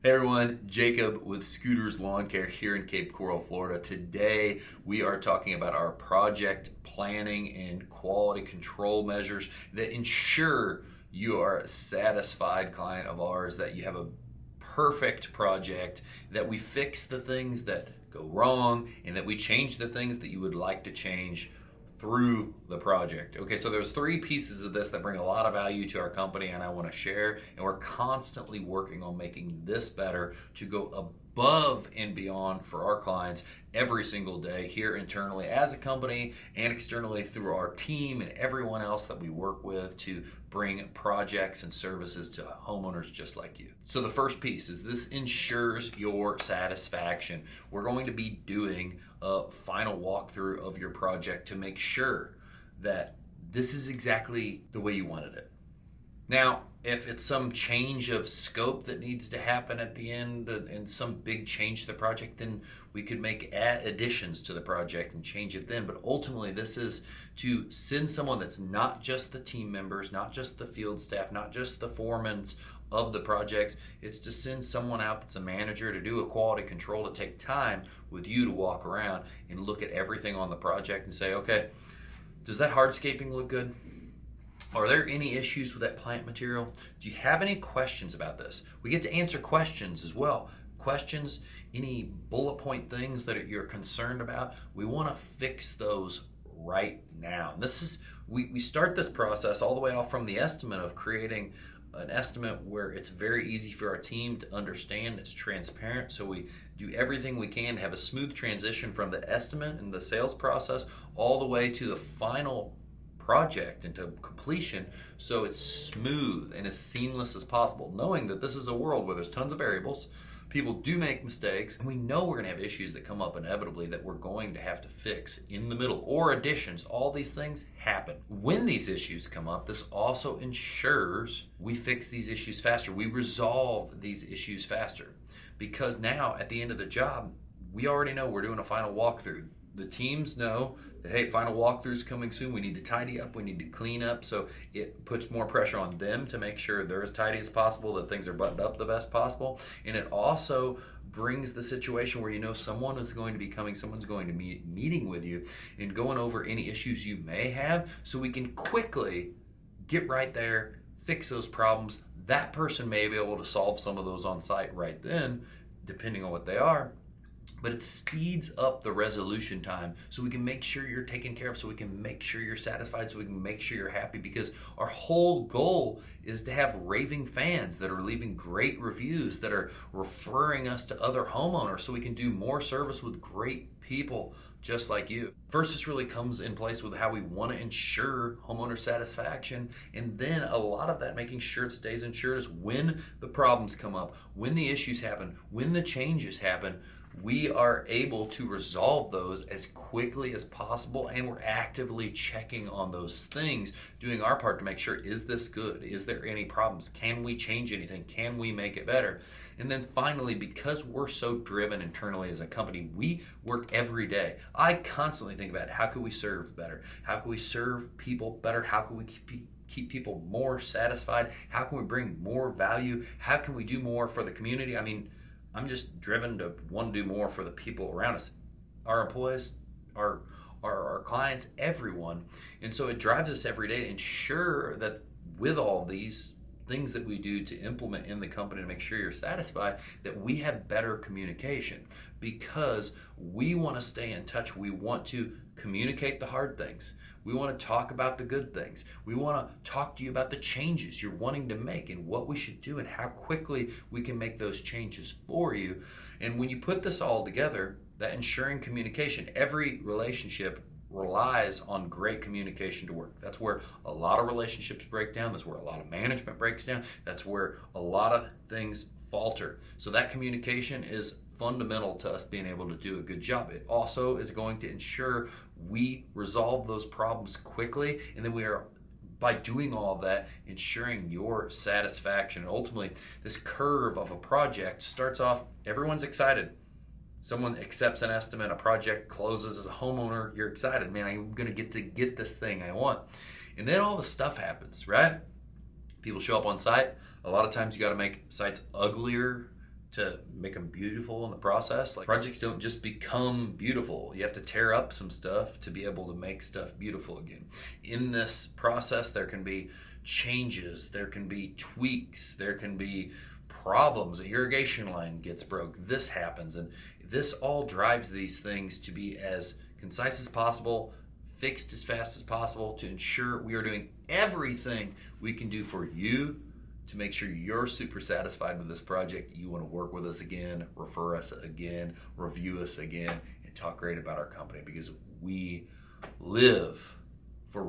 Hey everyone, Jacob with Scooters Lawn Care here in Cape Coral, Florida. Today we are talking about our project planning and quality control measures that ensure you are a satisfied client of ours, that you have a perfect project, that we fix the things that go wrong, and that we change the things that you would like to change through the project. Okay, so there's three pieces of this that bring a lot of value to our company and I want to share, and we're constantly working on making this better to go above and beyond for our clients every single day here internally as a company and externally through our team and everyone else that we work with to bring projects and services to homeowners just like you. So the first piece is this ensures your satisfaction. We're going to be doing a final walkthrough of your project to make sure that this is exactly the way you wanted it. Now, if it's some change of scope that needs to happen at the end and some big change to the project, then we could make additions to the project and change it then. But ultimately, this is to send someone that's not just the team members, not just the field staff, not just the foremen of the projects. It's to send someone out that's a manager to do a quality control, to take time with you to walk around and look at everything on the project and say, okay, does that hardscaping look good? Are there any issues with that plant material? Do you have any questions about this? We get to answer questions as well. Questions, any bullet point things that you're concerned about, we want to fix those right now. And this is, we start this process all the way off from the estimate of creating an estimate where it's very easy for our team to understand, it's transparent, so we do everything we can to have a smooth transition from the estimate and the sales process all the way to the final project into completion, so it's smooth and as seamless as possible, knowing that this is a world where there's tons of variables, people do make mistakes, and we know we're going to have issues that come up inevitably that we're going to have to fix in the middle, or additions. All these things happen. When these issues come up, this also ensures we fix these issues faster, we resolve these issues faster, because now at the end of the job, we already know we're doing a final walkthrough. The teams know that, hey, final walkthrough's coming soon. We need to tidy up. We need to clean up. So it puts more pressure on them to make sure they're as tidy as possible, that things are buttoned up the best possible. And it also brings the situation where you know someone is going to be coming, someone's going to be meeting with you and going over any issues you may have, so we can quickly get right there, fix those problems. That person may be able to solve some of those on site right then, depending on what they are. But it speeds up the resolution time so we can make sure you're taken care of, so we can make sure you're satisfied, so we can make sure you're happy, because our whole goal is to have raving fans that are leaving great reviews, that are referring us to other homeowners, so we can do more service with great people just like you. First, this really comes in place with how we want to ensure homeowner satisfaction, and then a lot of that making sure it stays insured is when the problems come up, when the issues happen, when the changes happen, we are able to resolve those as quickly as possible, and we're actively checking on those things, doing our part to make sure, is this good? Is there any problems? Can we change anything? Can we make it better? And then finally, because we're so driven internally as a company, we work every day. I constantly think about how can we serve better? How can we serve people better? How can we keep people more satisfied? How can we bring more value? How can we do more for the community? I mean, I'm just driven to want to do more for the people around us, our employees, our clients, everyone. And so it drives us every day to ensure that with all these things that we do to implement in the company to make sure you're satisfied, that we have better communication, because we want to stay in touch. We want to communicate the hard things. We want to talk about the good things. We want to talk to you about the changes you're wanting to make and what we should do and how quickly we can make those changes for you. And when you put this all together, that ensuring communication, every relationship relies on great communication to work. That's where a lot of relationships break down. That's where a lot of management breaks down. That's where a lot of things falter. So that communication is fundamental to us being able to do a good job. It also is going to ensure we resolve those problems quickly, and then we are, by doing all of that, ensuring your satisfaction. And ultimately, this curve of a project starts off, everyone's excited. Someone accepts an estimate, a project closes. As a homeowner, you're excited. Man, I'm going to get this thing I want. And then all the stuff happens, right? People show up on site. A lot of times you got to make sites uglier to make them beautiful in the process. Like, projects don't just become beautiful. You have to tear up some stuff to be able to make stuff beautiful again. In this process, there can be changes, there can be tweaks, there can be problems. A irrigation line gets broke, this happens, and this all drives these things to be as concise as possible, fixed as fast as possible, to ensure we are doing everything we can do for you to make sure you're super satisfied with this project. You want to work with us again, refer us again, review us again, and talk great about our company, because we live